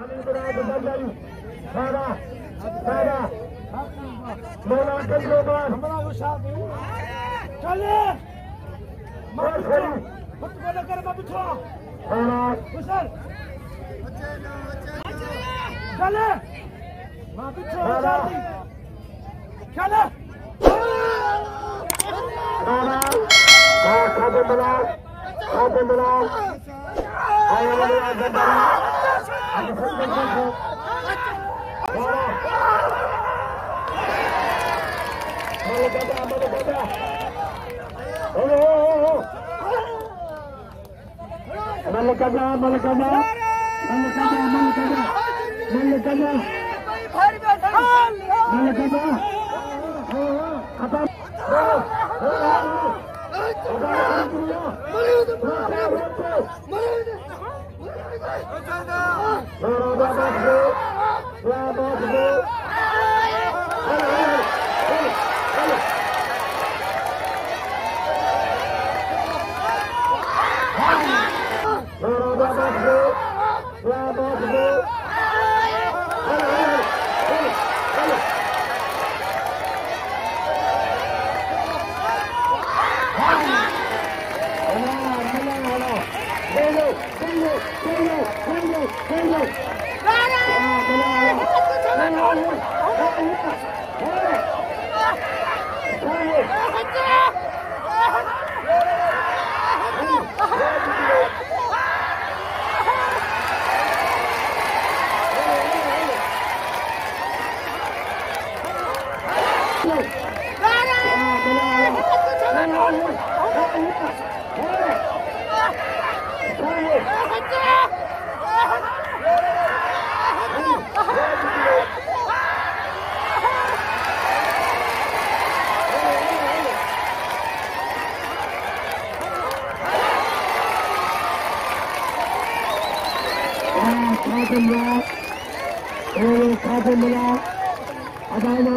Murad Zardari, Mela, Lala Kashmiri, चले मार खड़ी खुद को लेकर मैं बिछा कुशल चले मां बिछा शादी चले खादिम मिला आया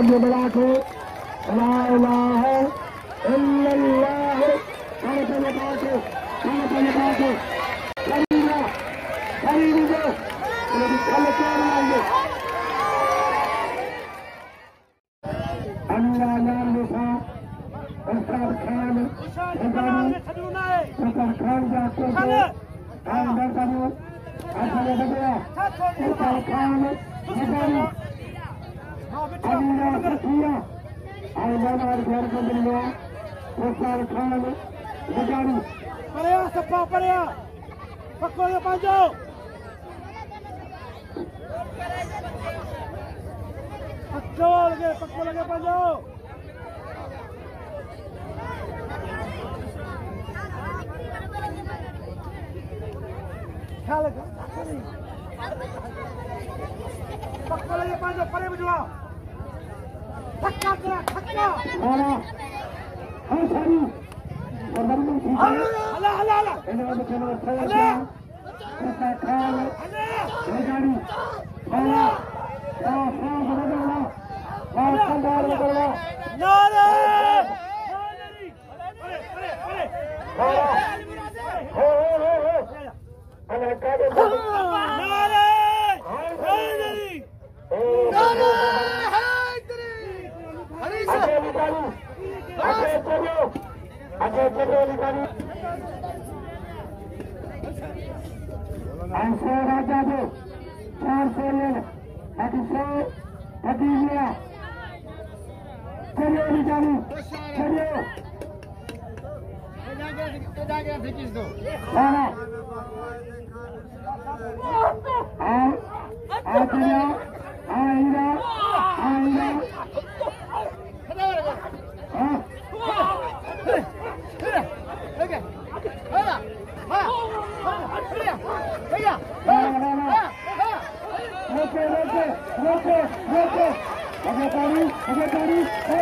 वाले ज़रदारी आज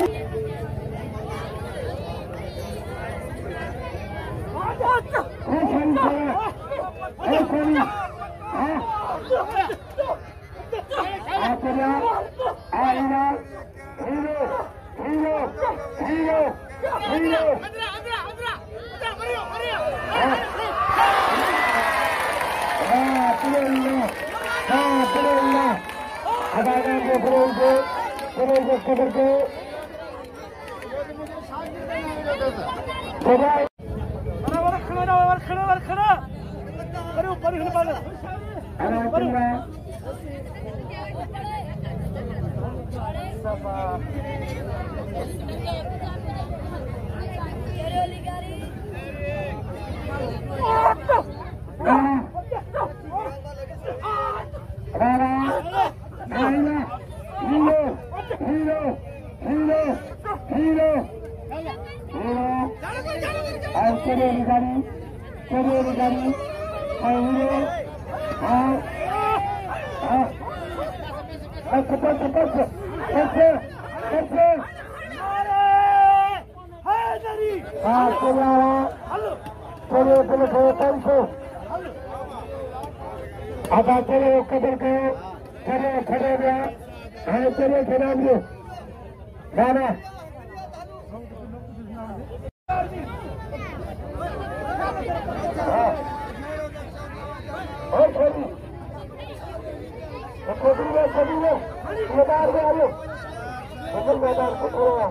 फुल Malakhra Feroze cover को खड़ा अरे ऊपर ही बाल अरे ऊपर आधा चले कदर को खड़े खड़े गया है चले खराब जो गाना और खड़ी खड़ी में मैदान में आयो मैदान को थोड़ा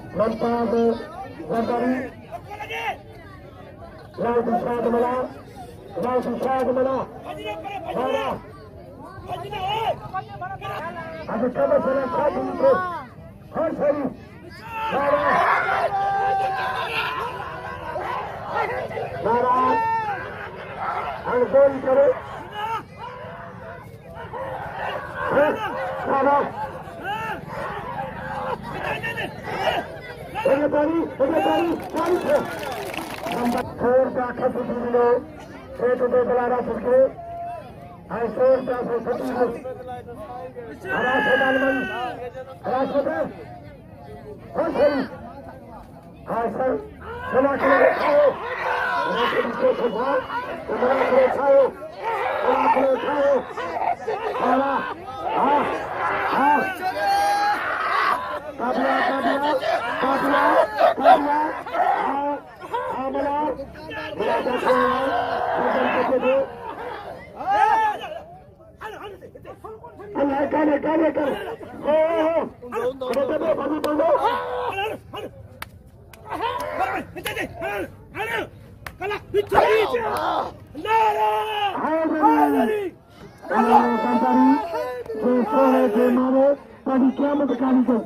Mumtaz Zardari, Naushahro Malah, Naushahro Malah, Malah. Abu Bakr Khadim को हर सही Malah, Malah, अनगोल करे, Malah. Everybody, number 4 का खत्म किलो, 6 तो बलारा सुखे, आई 4 का खत्म किलो, Rashid Almani, Rashid, और सही, हाँ सर, Malakhro खाओ, Malakhro खाओ, Malakhro खाओ, Malakhro खाओ, Malah, हाँ, Kabla, Tadi kiamat kali tu.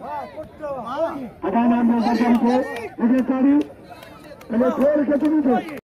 Ada nama Zardari ke, Zardari. Kalau keluar ke tu.